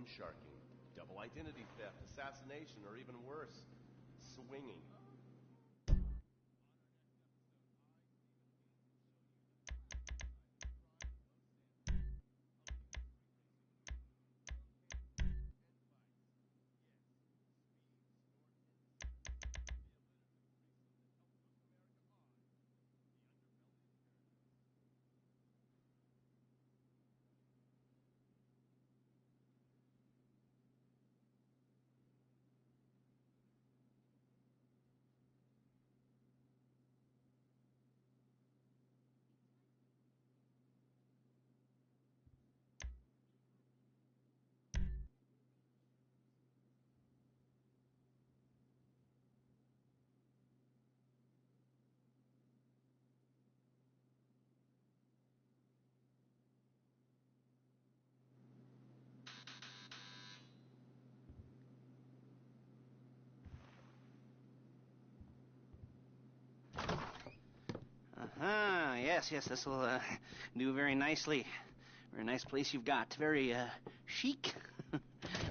loan sharking, double identity theft, assassination, or even worse, swinging. Yes, this will do very nicely. Very nice place you've got. Very chic.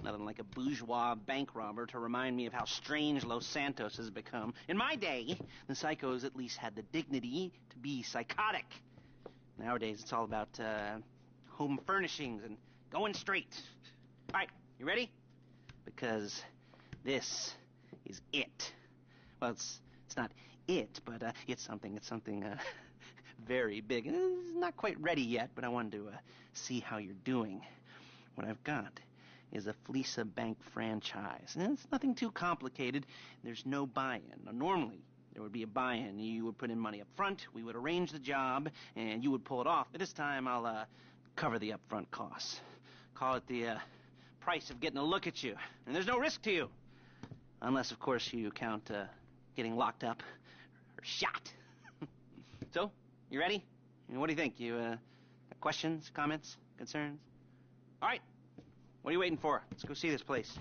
Nothing like a bourgeois bank robber to remind me of how strange Los Santos has become. In my day, the psychos at least had the dignity to be psychotic. Nowadays, it's all about home furnishings and going straight. All right, you ready? Because this is it. Well, it's not it, but it's something very big. It's not quite ready yet, but I wanted to see how you're doing. What I've got is a Fleesa Bank franchise. And it's nothing too complicated. There's no buy-in. Now, normally, there would be a buy-in. You would put in money up front, we would arrange the job, and you would pull it off. But this time, I'll cover the upfront costs. Call it the price of getting a look at you. And there's no risk to you. Unless, of course, you count getting locked up or shot. So, you ready? What do you think? You got questions, comments, concerns? All right. What are you waiting for? Let's go see this place.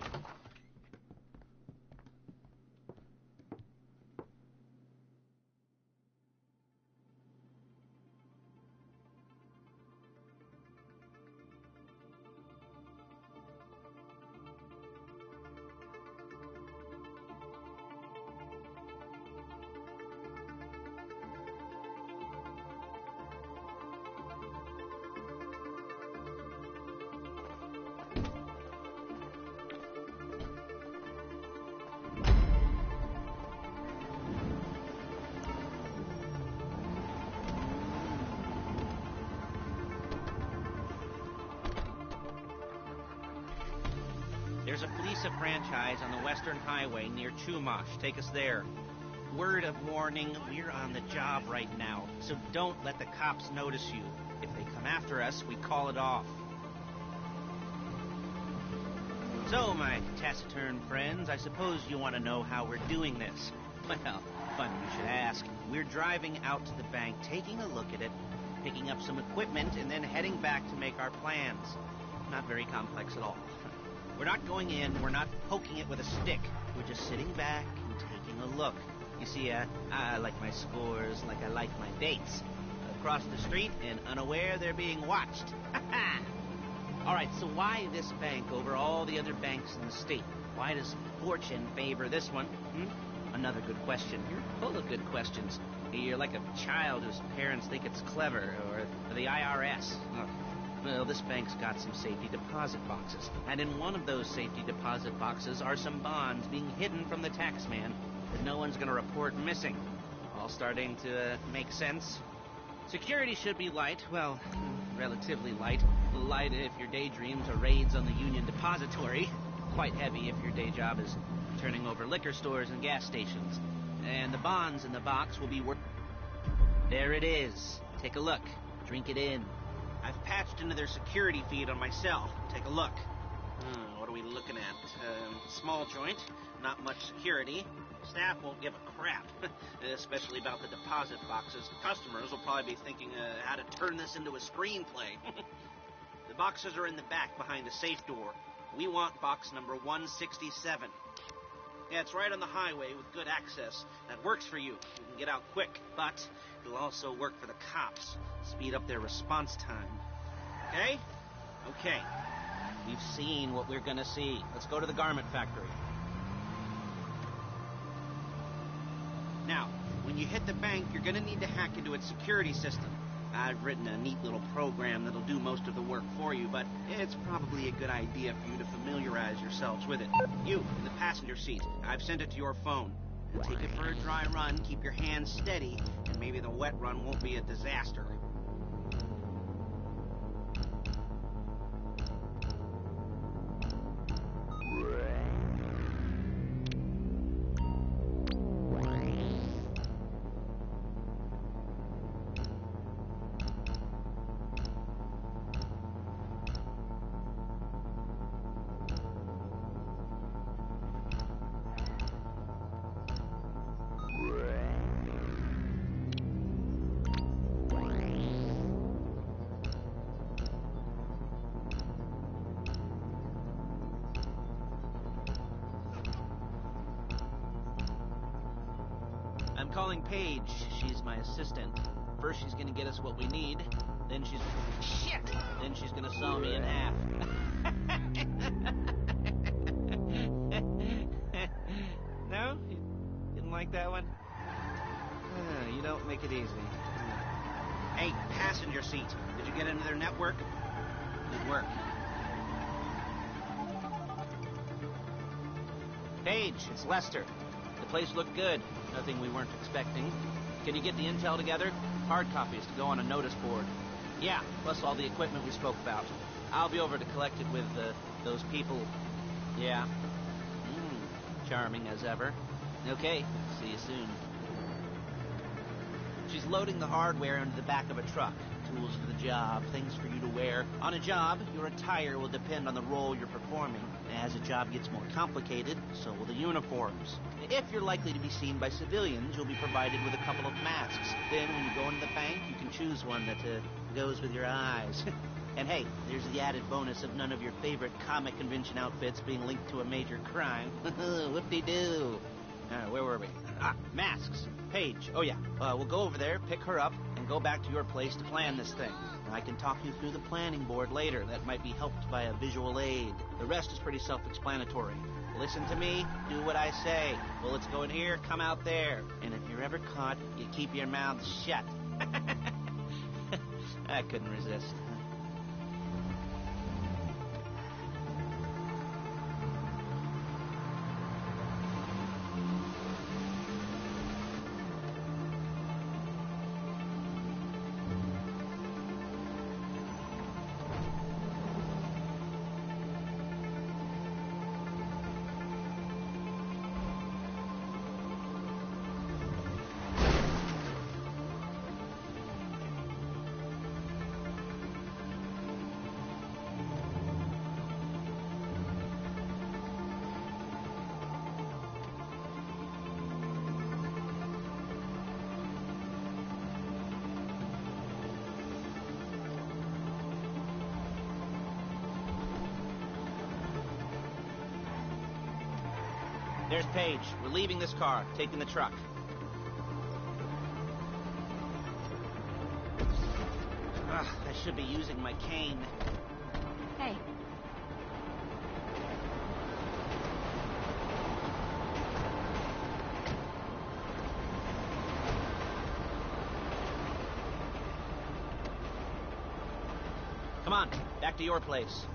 There's a Fleesa franchise on the Western Highway near Chumash. Take us there. Word of warning, we're on the job right now, so don't let the cops notice you. If they come after us, we call it off. So, my taciturn friends, I suppose you want to know how we're doing this. Well, funny you should ask. We're driving out to the bank, taking a look at it, picking up some equipment, and then heading back to make our plans. Not very complex at all. We're not going in, we're not poking it with a stick. We're just sitting back and taking a look. You see, I like my scores like I like my dates. Across the street and unaware they're being watched. All right, so why this bank over all the other banks in the state? Why does fortune favor this one? Another good question. You're full of good questions. You're like a child whose parents think it's clever, or the IRS. Well, this bank's got some safety deposit boxes, and in one of those safety deposit boxes are some bonds being hidden from the tax man that no one's going to report missing. All starting to make sense. Security should be light, well, relatively light. Light if your daydreams are raids on the Union Depository. Quite heavy if your day job is turning over liquor stores and gas stations. And the bonds in the box will be worth... There it is. Take a look. Drink it in. I've patched into their security feed on my cell. Take a look. What are we looking at? Small joint, not much security. Staff won't give a crap, especially about the deposit boxes. Customers will probably be thinking how to turn this into a screenplay. The boxes are in the back behind the safe door. We want box number 167. Yeah, it's right on the highway with good access. That works for you. You can get out quick, but it'll also work for the cops. Speed up their response time. Okay? Okay. We've seen what we're gonna see. Let's go to the garment factory. Now, when you hit the bank, you're gonna need to hack into its security system. I've written a neat little program that'll do most of the work for you, but it's probably a good idea for you to familiarize yourselves with it. You, in the passenger seat, I've sent it to your phone. Take it for a dry run, keep your hands steady, and maybe the wet run won't be a disaster. I'm calling Paige. She's my assistant. First she's gonna get us what we need, then she's... Shit! Then she's gonna saw me in half. No? You didn't like that one? You don't make it easy. Hey, passenger seat. Did you get into their network? Good work. Paige, it's Lester. The place looked good. Nothing we weren't expecting. Can you get the intel together? Hard copies to go on a notice board. Yeah, plus all the equipment we spoke about. I'll be over to collect it with those people. Yeah. Charming as ever. Okay, see you soon. She's loading the hardware into the back of a truck. Tools for the job, things for you to wear. On a job, your attire will depend on the role you're performing. As a job gets more complicated, so will the uniforms. If you're likely to be seen by civilians, you'll be provided with a couple of masks. Then when you go into the bank, you can choose one that goes with your eyes. And hey, there's the added bonus of none of your favorite comic convention outfits being linked to a major crime. Whoop-de-doo. Where were we? Masks. Paige. Oh, yeah. We'll go over there, pick her up, and go back to your place to plan this thing. I can talk you through the planning board later. That might be helped by a visual aid. The rest is pretty self-explanatory. Listen to me, do what I say. Bullets go in here, come out there. And if you're ever caught, you keep your mouth shut. I couldn't resist. There's Paige. We're leaving this car, taking the truck. I should be using my cane. Hey. Come on, back to your place.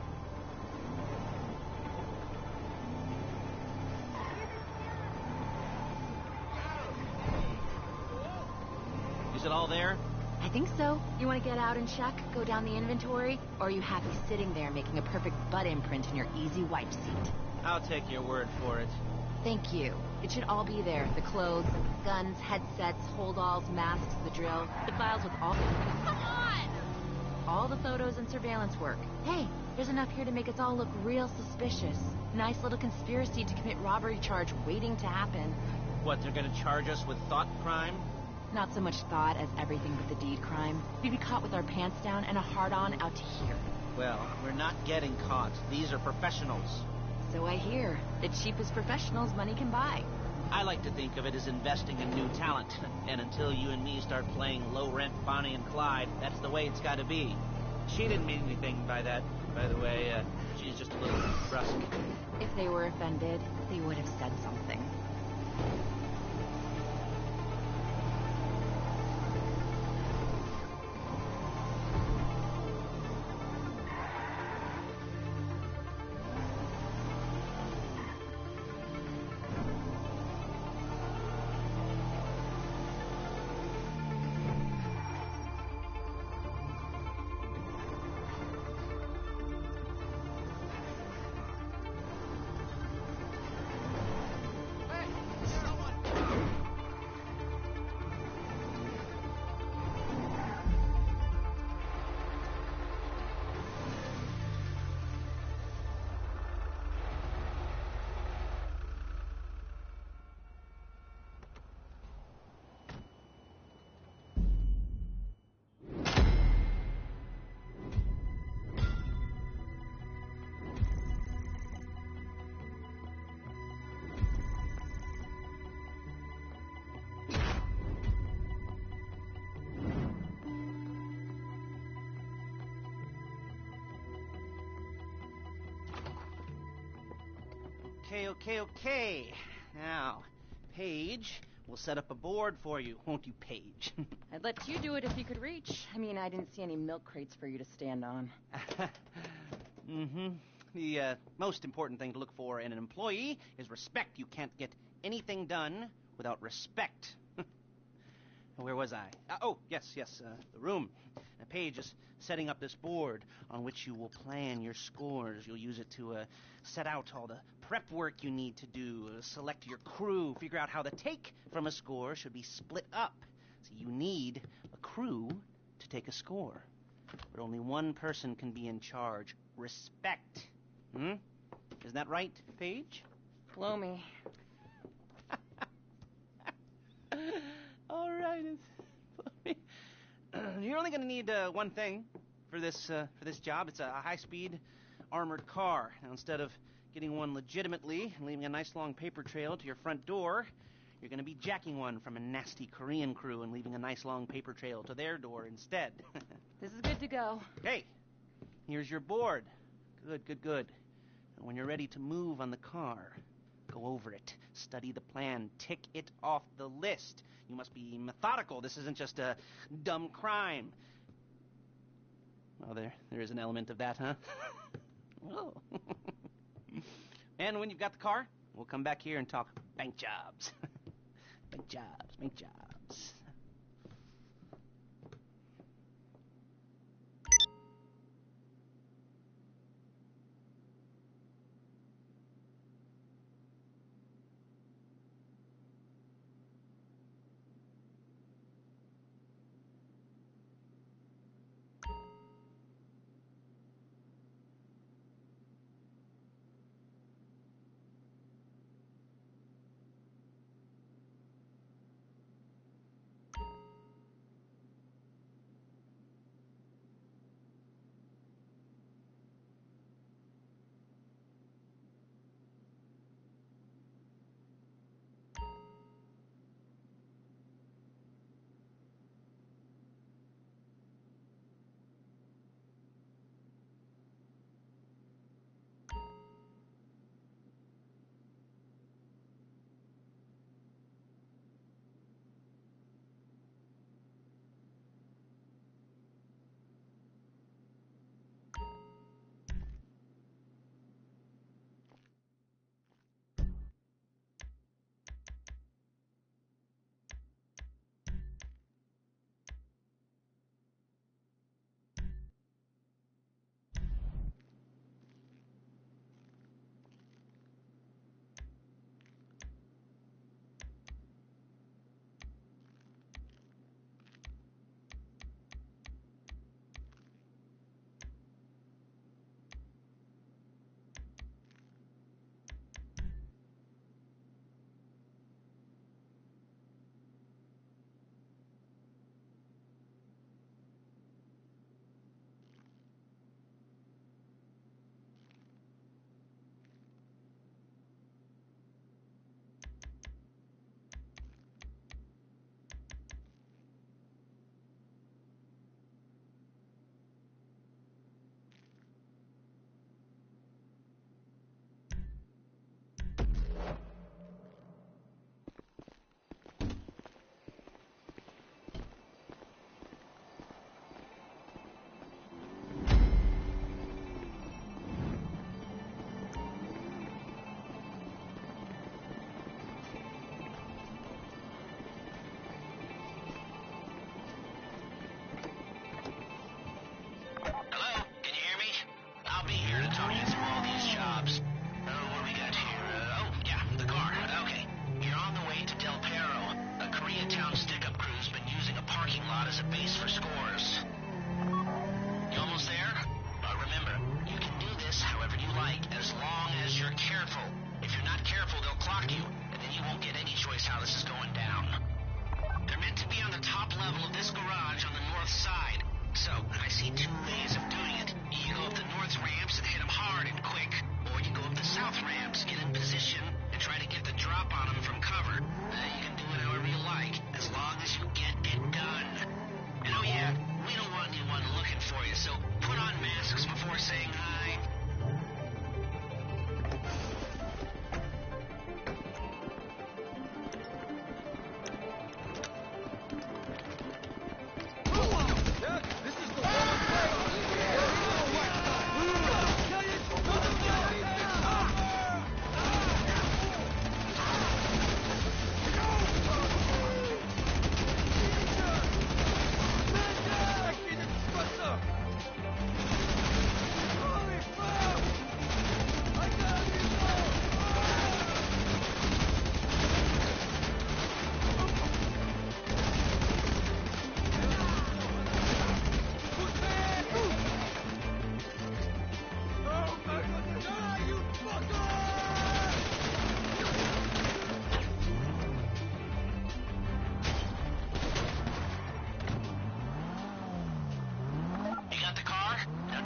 Is it all there? I think so. You want to get out and check, go down the inventory, or are you happy sitting there making a perfect butt imprint in your easy wipe seat? I'll take your word for it. Thank you. It should all be there. The clothes, guns, headsets, hold-alls, masks, the drill. The files with all... Come on! All the photos and surveillance work. Hey, there's enough here to make us all look real suspicious. Nice little conspiracy to commit robbery charge waiting to happen. What, they're gonna charge us with thought crime? Not so much thought as everything but the deed crime. We'd be caught with our pants down and a hard-on out to here. Well, we're not getting caught. These are professionals. So I hear. The cheapest professionals money can buy. I like to think of it as investing in new talent. And until you and me start playing low-rent Bonnie and Clyde, that's the way it's gotta be. She didn't mean anything by that, by the way. She's just a little brusque. If they were offended, they would have said something. Okay. Now, Paige, we'll set up a board for you, won't you, Paige? I'd let you do it if you could reach. I mean, I didn't see any milk crates for you to stand on. Mm-hmm. The most important thing to look for in an employee is respect. You can't get anything done without respect. Where was I? Yes, the room. Paige is setting up this board on which you will plan your scores. You'll use it to set out all the prep work you need to do, select your crew, figure out how the take from a score should be split up. So you need a crew to take a score. But only one person can be in charge. Respect. Isn't that right, Paige? Blow me. All right. You're only going to need one thing for this job. It's a high-speed armored car. Now, instead of getting one legitimately and leaving a nice long paper trail to your front door, you're going to be jacking one from a nasty Korean crew and leaving a nice long paper trail to their door instead. This is good to go. Okay, here's your board. Good. And when you're ready to move on the car, go over it, study the plan, tick it off the list. You must be methodical. This isn't just a dumb crime. Well, there is an element of that, huh? Oh. And when you've got the car, we'll come back here and talk bank jobs. Bank jobs. this is going down. They're meant to be on the top level of this garage on the north side. So, I see two ways of doing it. You go up the north ramps and hit them hard and quick, or you go up the south ramps, get in position, and try to get the drop on them from cover. You can do it however you like, as long as you get it done. And oh yeah, we don't want anyone looking for you, so put on masks before saying hi.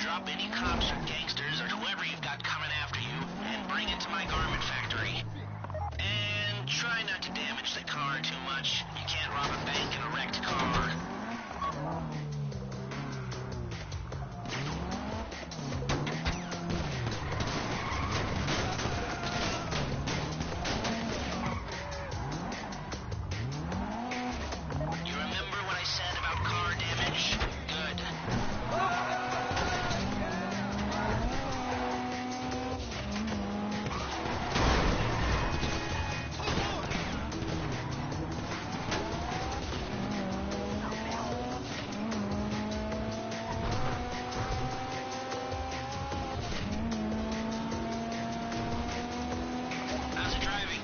Drop any cops or gangsters or whoever you've got coming after you and bring it to my garment factory. And try not to damage the car too much. You can't rob a bank in a wrecked car. You remember what I said about car damage? Good. How's it driving?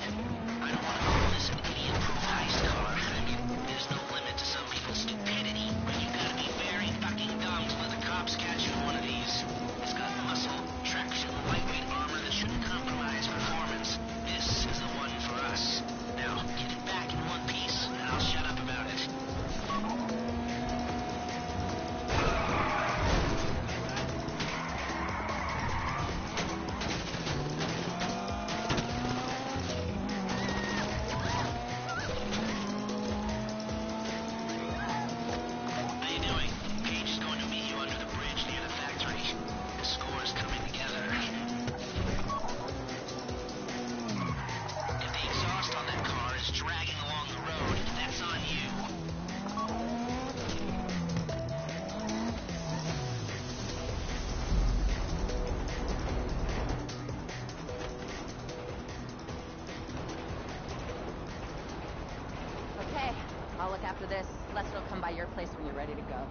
I don't want to call this an idiot-proof heist car. I mean, there's no limit to some people's stupidity, but you gotta be very fucking dumb to let the cops catch you in one of these. It's got muscle, traction, lightweight armor that shouldn't compromise performance. This is the one for us. Now, get it back in one piece, and I'll shut up about it. How you doing? Gage is going to meet you under the bridge near the factory. The score's coming together. If the exhaust on that car is dragging along the road, that's on you. Okay, I'll look after this. Lester will come by your place when you're ready to go.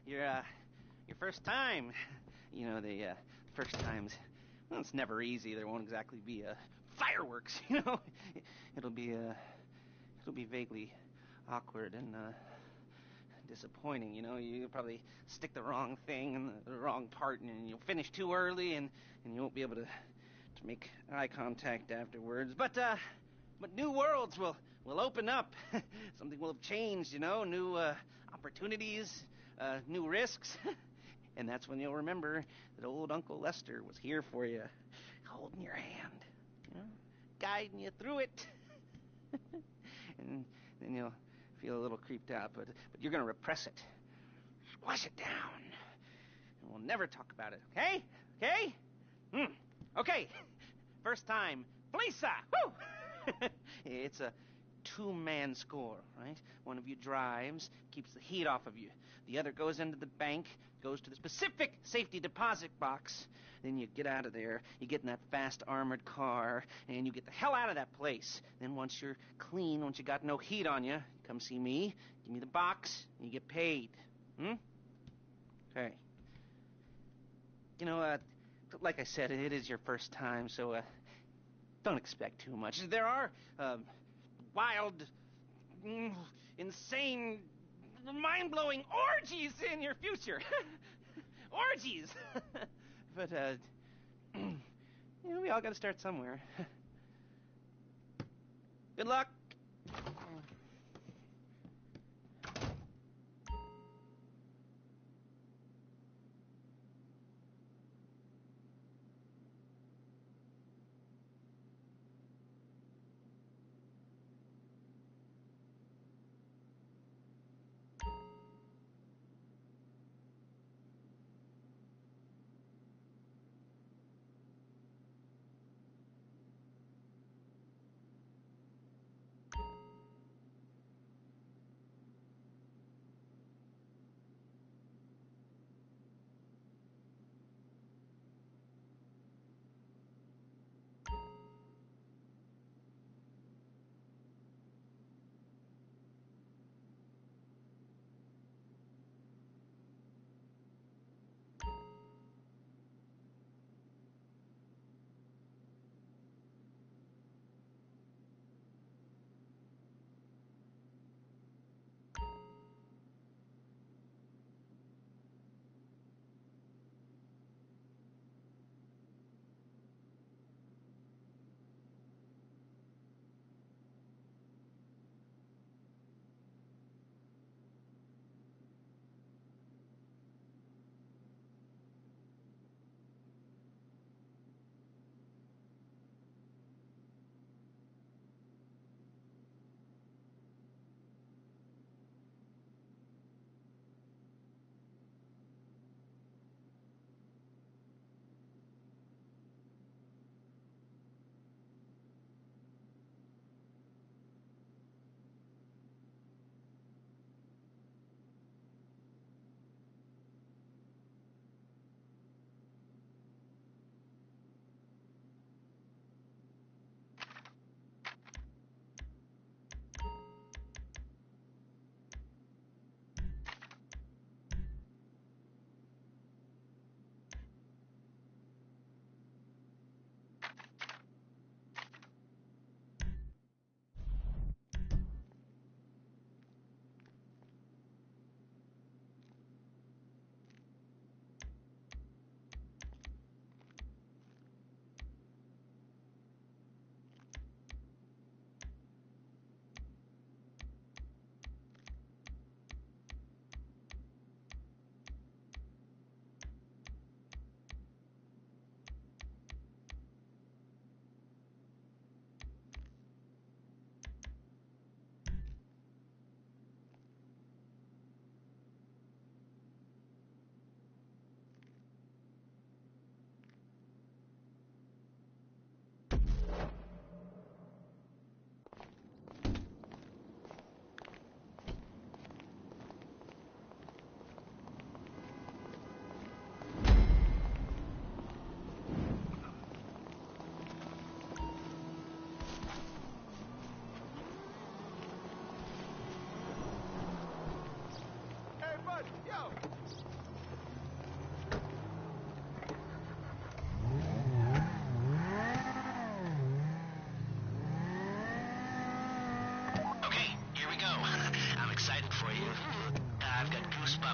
Your first time. You know, the first times, well, it's never easy. There won't exactly be fireworks, you know. It'll be vaguely awkward and disappointing, you know. You'll probably stick the wrong thing in the wrong part, and you'll finish too early, and you won't be able to make eye contact afterwards. But new worlds will open up. Something will have changed, you know. New opportunities, new risks. And that's when you'll remember that old Uncle Lester was here for you, holding your hand, you know, guiding you through it. And then you'll feel a little creeped out, but you're going to repress it. Squash it down. And we'll never talk about it, okay? Okay? Okay. First time. Lisa! Woo! It's a two-man score, right? One of you drives, keeps the heat off of you. The other goes into the bank, goes to the specific safety deposit box. Then you get out of there, you get in that fast armored car, and you get the hell out of that place. Then once you're clean, once you got no heat on you, come see me, give me the box, and you get paid. Okay. You know, like I said, it is your first time, so don't expect too much. There are wild, insane, mind-blowing orgies in your future. Orgies! But, you know, we all gotta start somewhere. Good luck!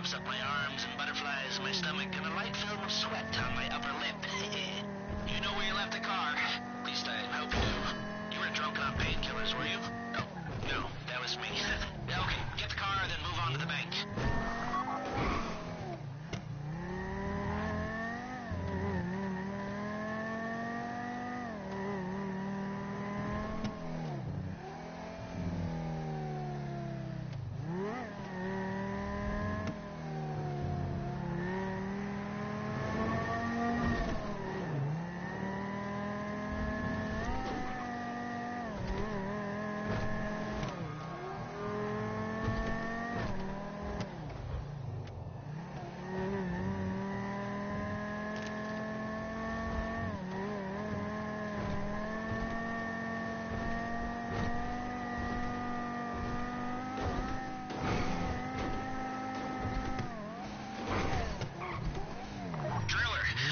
bumps up my arms and butterflies in my stomach and a light film of sweat on my upper lip. You know where you left the car. At least I hope you do. You were drunk on painkillers, were you? No, that was me. Yeah, okay, get the car, then move on to the bank.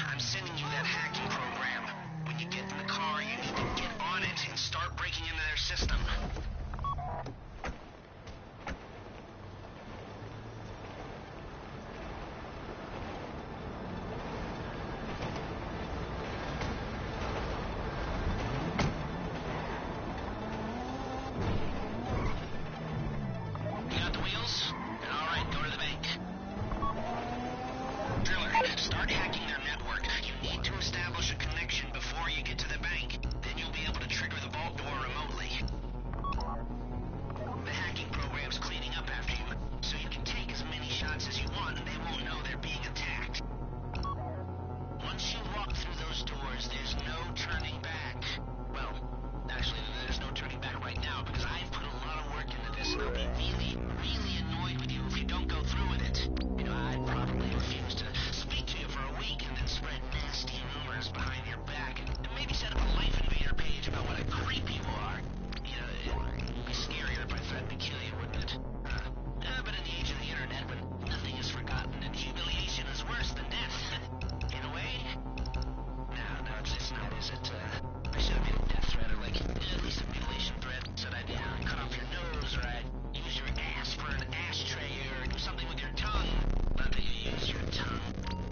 I'm sending you that hacking program. When you get in the car, you need to get on it and start breaking into their system. You got the wheels? Then all right, go to the bank. Driller, start hacking their network. You need to establish a connection before you get to the bank. Then you'll be able to trigger the vault door remotely. The hacking program's cleaning up after you, so you can take as many shots as you want and they won't know they're being attacked. Once you walk through those doors, there's no turning back. Well, actually, there's no turning back right now because I've put a lot of work into this and I'll be really, really annoyed with you if you don't go through with it. You know, I'd probably refuse to speak to you for a week and then spread nasty rumors behind your back and maybe set up a Life Invader page about what a creep you are. You know, it'd be scarier if I threatened to kill you, wouldn't it? But in the age of the internet, when nothing is forgotten and humiliation is worse than death, in a way? No, it's not, is it? I should have made a death threat or like, at least a mutilation threat. Said I'd cut off your nose or I'd use your ass for an ashtray or do something with your tongue. Not that you use your tongue.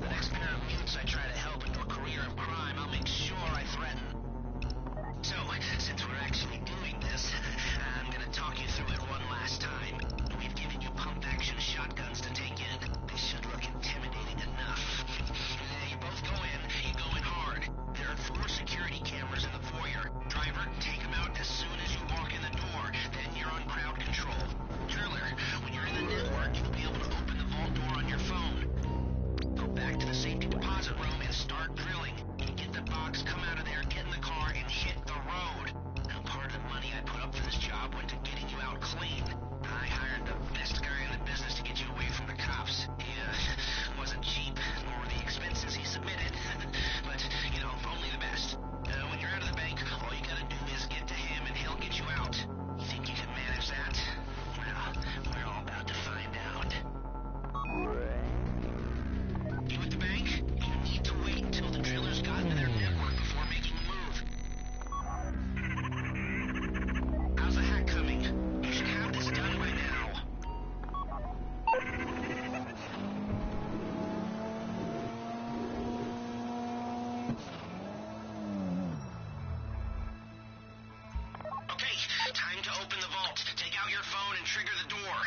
The next pair of mutes I try to help into a career of crime, I'll make sure I threaten. So, since we're actually doing this, I'm gonna talk you through it one last time. We've given you pump-action shotguns to take in. They should look intimidating enough. You both go in, you go in hard. There are 4 security cameras in the foyer. Driver, take them out as soon as you walk in the door. Then you're on crowd control. Driller, when you're in the network, you'll be able to open the vault door on your phone. Go back to the safety deposit room and start drilling. You get the box, come out of there, get in the car, and hit the road. Now, part of the money I put up for this job went to getting you out clean. I hired the best guy in the business to get you away from the cops. He wasn't cheap, nor were the expenses he submitted. But, you know, only the best. When you're out of the bank, all you gotta do is get to him and he'll get you out. You think you can manage that? Well, we're all about to find out. You at the bank? You need to wait until the driller's gotten to their network before making a move. How's the hack coming? You should have this done by now. Okay, time to open the vault. Take out your phone and trigger the door.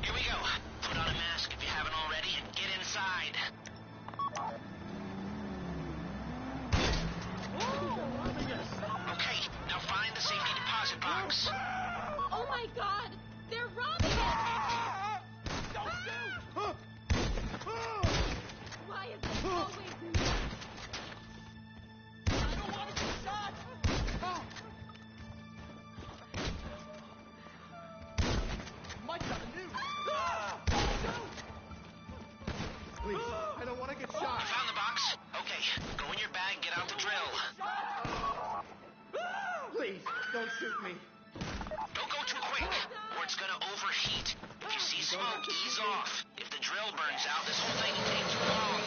Here we go. Put on a mask if you haven't already and get inside. Okay, now find the safety deposit box. Oh my God! They're robbing us! Don't shoot! Why is it always me? I don't want to get shot! Mike's on the news! Please, I don't want to get You shot! found the box? Okay, go in your bag, get out the drill. Please, don't shoot me! Don't go too quick, or it's gonna overheat. If you see smoke, ease off. If the drill burns out, this whole thing will take too long.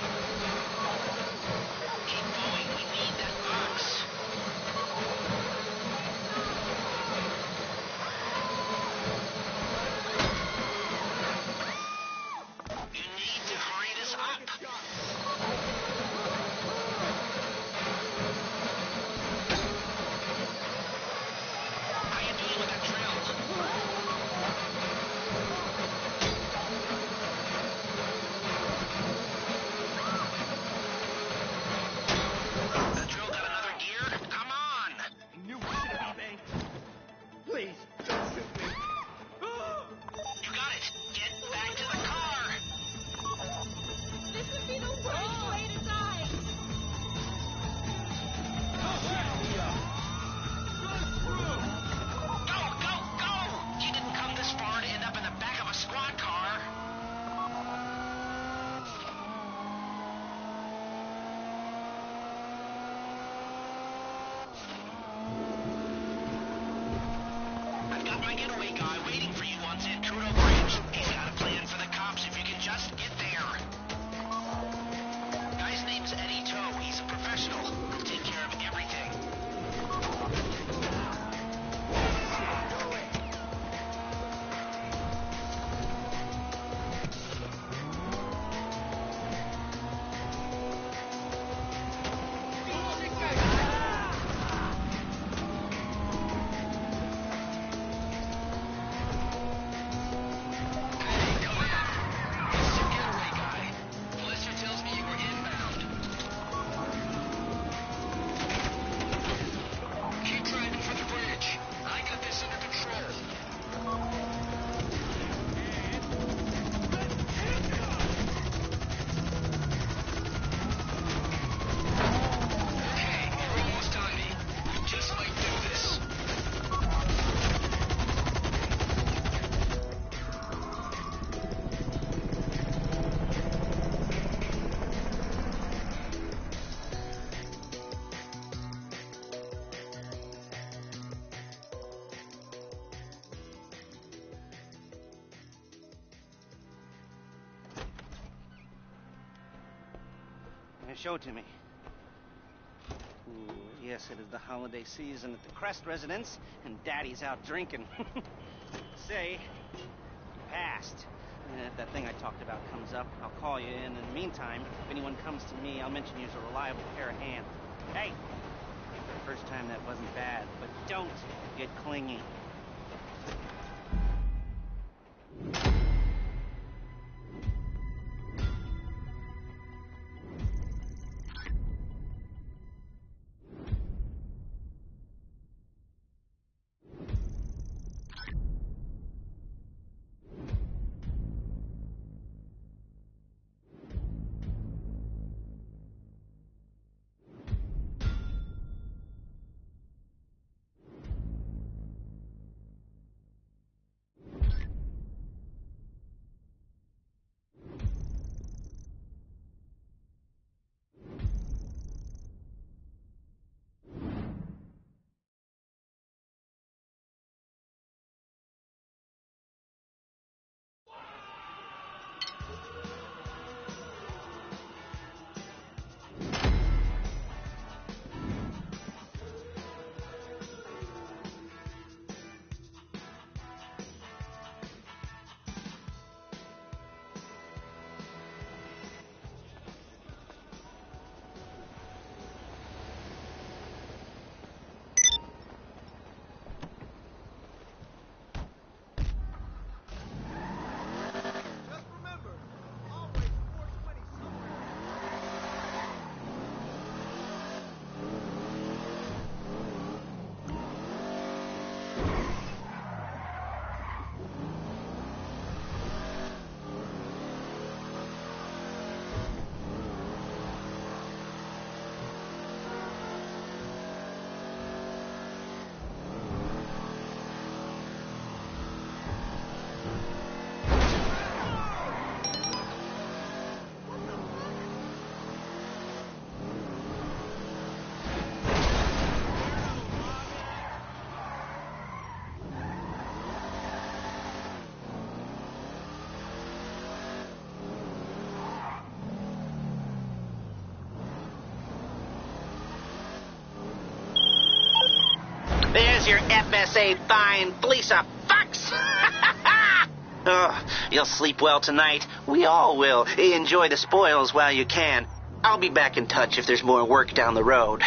Keep going, we need that box. Show it to me. Ooh, yes, it is the holiday season at the Crest residence, and Daddy's out drinking. Say, you passed. If that thing I talked about comes up, I'll call you, and in the meantime, if anyone comes to me, I'll mention you as a reliable pair of hands. Hey, for the first time that wasn't bad, but don't get clingy. There's your FSA fine, fleece of fucks! Oh, you'll sleep well tonight. We all will. Enjoy the spoils while you can. I'll be back in touch if there's more work down the road.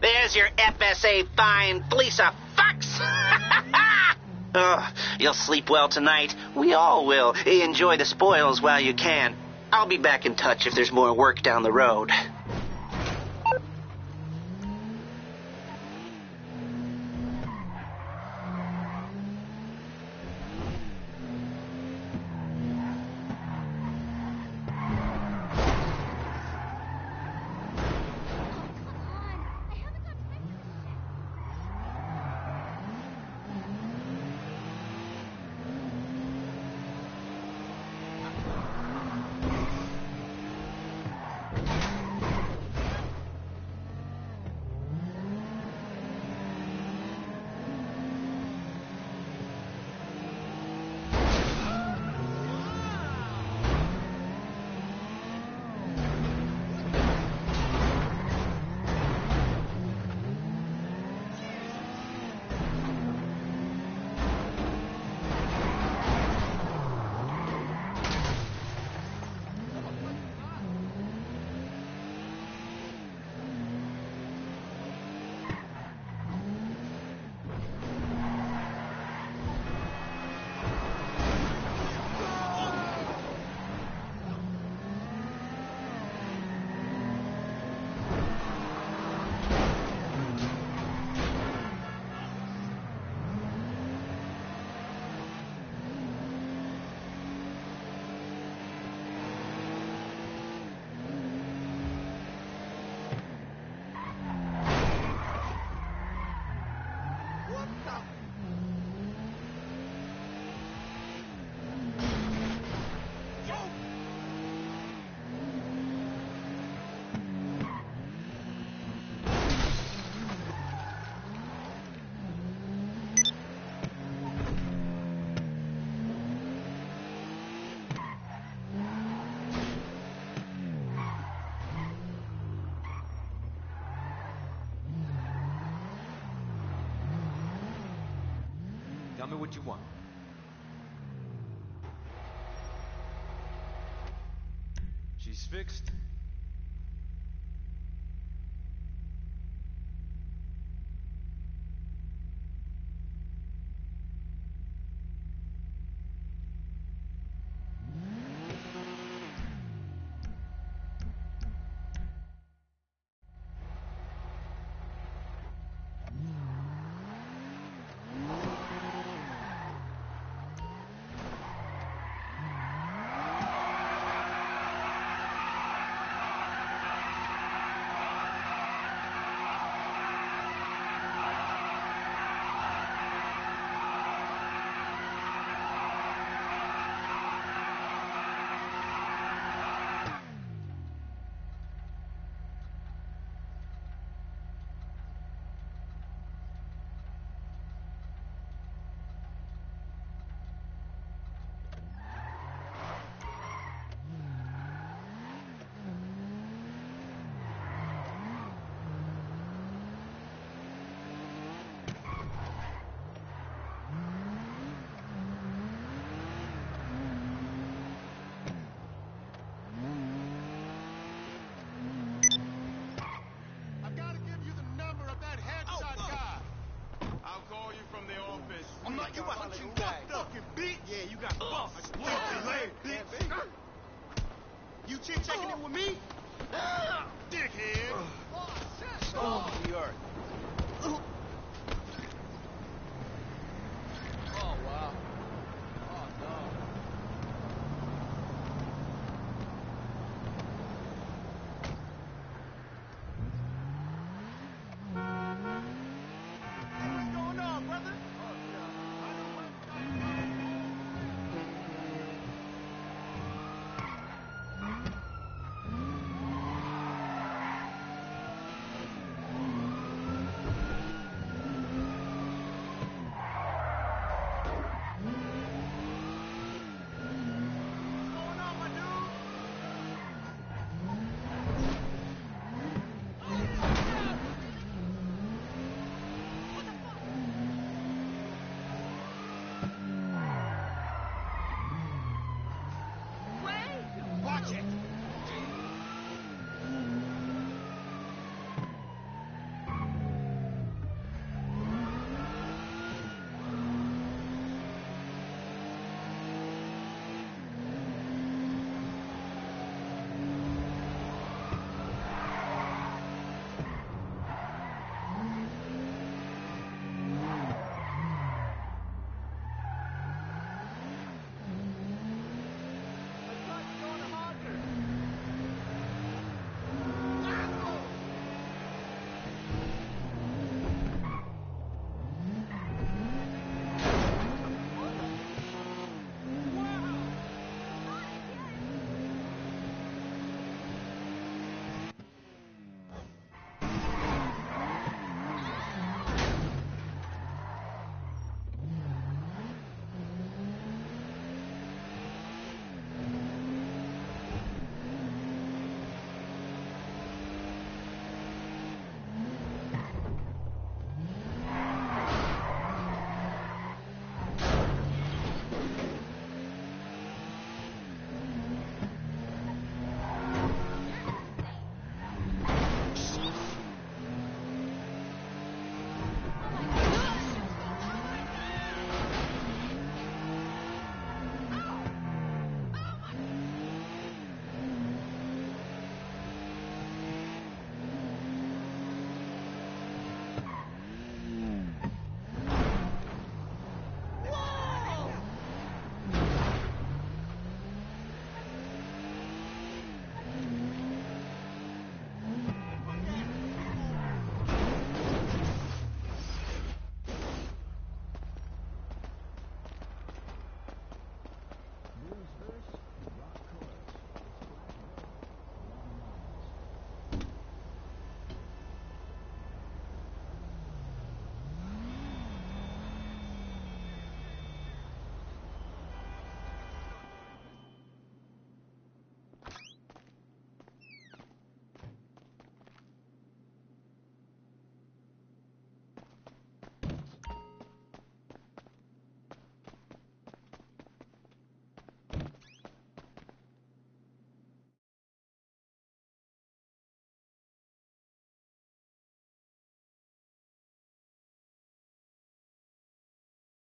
There's your FSA fine, fleece of fucks! You'll sleep well tonight. We all will. Enjoy the spoils while you can. I'll be back in touch if there's more work down the road. Tell me what you want. She's fixed. I'm like, you about to get fucking bitch. Yeah, you got fucked. Bitch. You chick checking in with me? Dickhead. Oh, the earth.